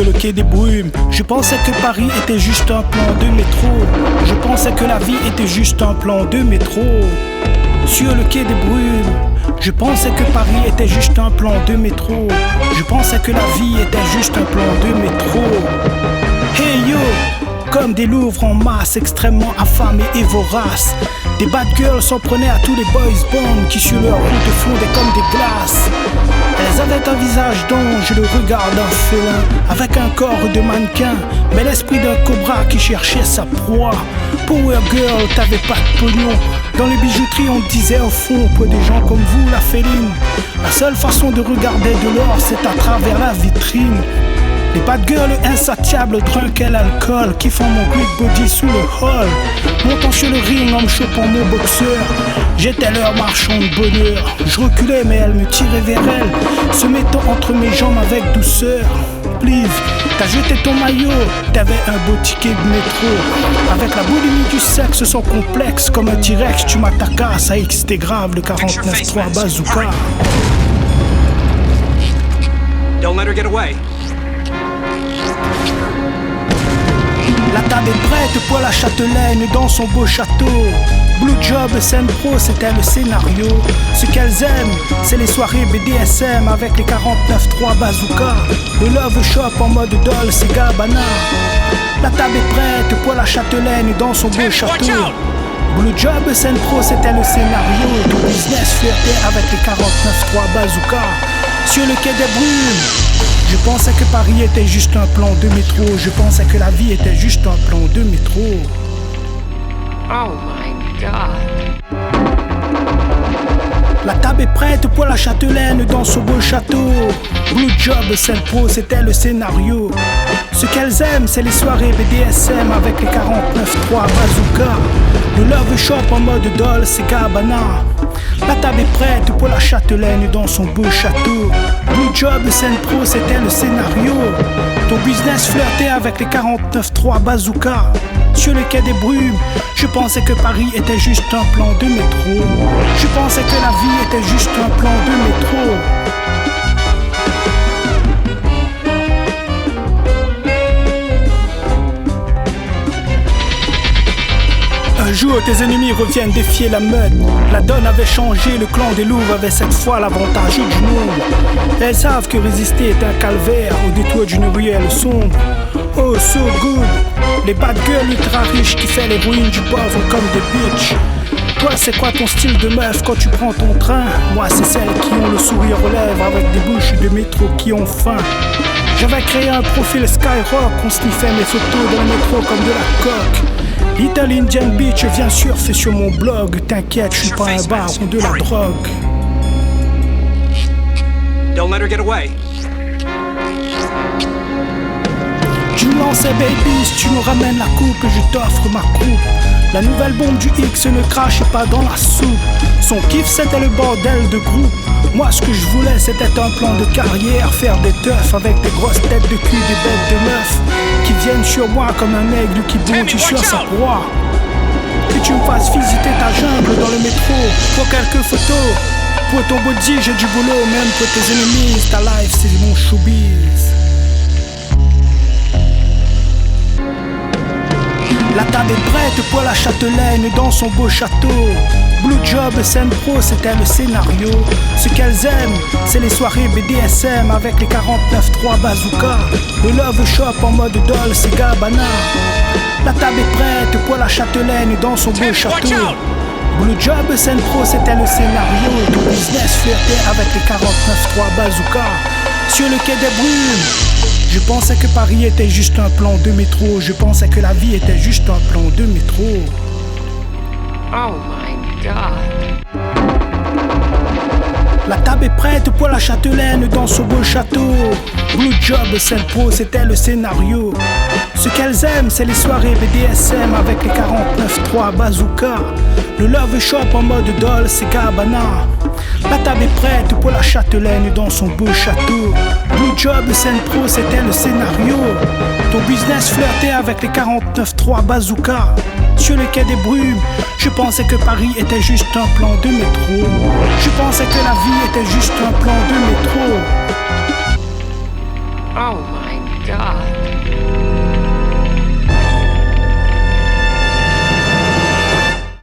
Sur le quai des brumes, je pensais que Paris était juste un plan de métro. Je pensais que la vie était juste un plan de métro. Sur le quai des brumes, je pensais que Paris était juste un plan de métro. Je pensais que la vie était juste un plan de métro. Hey yo, comme des louvres en masse, extrêmement affamés et voraces. Des bad girls s'en prenaient à tous les boys bands qui sur leur route fondaient comme des glaces. Elles avaient un visage d'ange et le regard d'un félin, avec un corps de mannequin, mais l'esprit d'un cobra qui cherchait sa proie. Power girl, t'avais pas de pognon. Dans les bijouteries on disait au fond, pour des gens comme vous la féline, la seule façon de regarder de l'or c'est à travers la vitrine. Les bad girls insatiables, drunk et l'alcool, qui font mon Greek body sous le hall. Montant sur le ring en me chopant mon boxeur, j'étais leur marchand de bonheur. Je reculais mais elle me tirait vers elle, se mettant entre mes jambes avec douceur. Please, t'as jeté ton maillot, t'avais un beau ticket de métro. Avec la boulimie du sexe sans complexe, comme un T-Rex tu m'attaquas. Ça X t'es grave, le 49-3 bazooka. Don't let her get away. La table est prête pour la châtelaine dans son beau château. Blue Job, scène pro, c'était le scénario. Ce qu'elles aiment, c'est les soirées BDSM avec les 49-3 bazooka. Le love shop en mode Dolce et Gabbana. La table est prête pour la châtelaine dans son beau château. Blue Job, scène pro, c'était le scénario. Ton business flirtait avec les 49-3 bazooka. Sur le quai des brumes, je pensais que Paris était juste un plan de métro. Je pensais que la vie était juste un plan de métro. Oh my God. La table est prête pour la châtelaine dans son beau château. Blue Job, scène pro, c'était le scénario. Ce qu'elles aiment, c'est les soirées BDSM avec les 49-3 bazooka. Le love shop en mode Dolce et Gabbana. La table est prête pour la châtelaine dans son beau château. Blue Job, scène pro, c'était le scénario. Ton business flirtait avec les 49-3 bazooka. Sur le quai des brumes, je pensais que Paris était juste un plan de métro. Je pensais que la vie était juste un plan de métro. Un jour, tes ennemis reviennent défier la meute. La donne avait changé, le clan des loups avait cette fois l'avantage du nombre. Elles savent que résister est un calvaire au détour d'une ruelle sombre. Oh, so good. Les bad girls ultra riches qui fait les ruines du pauvre comme des bitches. Toi, c'est quoi ton style de meuf quand tu prends ton train? Moi, c'est celles qui ont le sourire aux lèvres avec des bouches de métro qui ont faim. J'avais créé un profil Skyrock, on sniffait mes photos dans le métro comme de la coque. Little Indian Beach vient surfer sur mon blog. T'inquiète, je suis pas un baron de la drogue. Don't let her get away. Tu me lançais baby, si tu nous ramènes la coupe, je t'offre ma coupe. La nouvelle bombe du X ne crache pas dans la soupe. Son kiff c'était le bordel de groupe. Moi ce que je voulais c'était un plan de carrière. Faire des teufs avec des grosses têtes de cul, des bêtes de meufs qui viennent sur moi comme un aigle qui bondit sur sa proie. Que tu me fasses visiter ta jungle dans le métro. Pour quelques photos. Pour ton body j'ai du boulot. Même pour tes ennemis, ta life c'est mon showbiz. La table est prête pour la châtelaine dans son beau château. Blue Job, scène pro, c'était le scénario. Ce qu'elles aiment, c'est les soirées BDSM avec les 49-3 bazooka. Le love shop en mode Dolce et Gabbana. La table est prête pour la châtelaine dans son beau château. Blue Job, scène pro, c'était le scénario. Ton business flirtait avec les 49-3 bazooka. Sur le quai des brumes, je pensais que Paris était juste un plan de métro. Je pensais que la vie était juste un plan de métro. Oh my God. La table est prête pour la châtelaine dans son beau château. Blue Job, scène pro, c'était le scénario. Ce qu'elles aiment, c'est les soirées BDSM avec les 49-3 bazooka. Le love shop en mode Dolce et Gabbana. La table est prête pour la châtelaine dans son beau château. Blue Job, scène pro, c'était le scénario. Ton business flirtait avec les 49-3 bazooka. Sur le quai des brumes, je pensais que Paris était juste un plan de métro. Je pensais que la vie était juste un plan de métro. Oh Oh my God.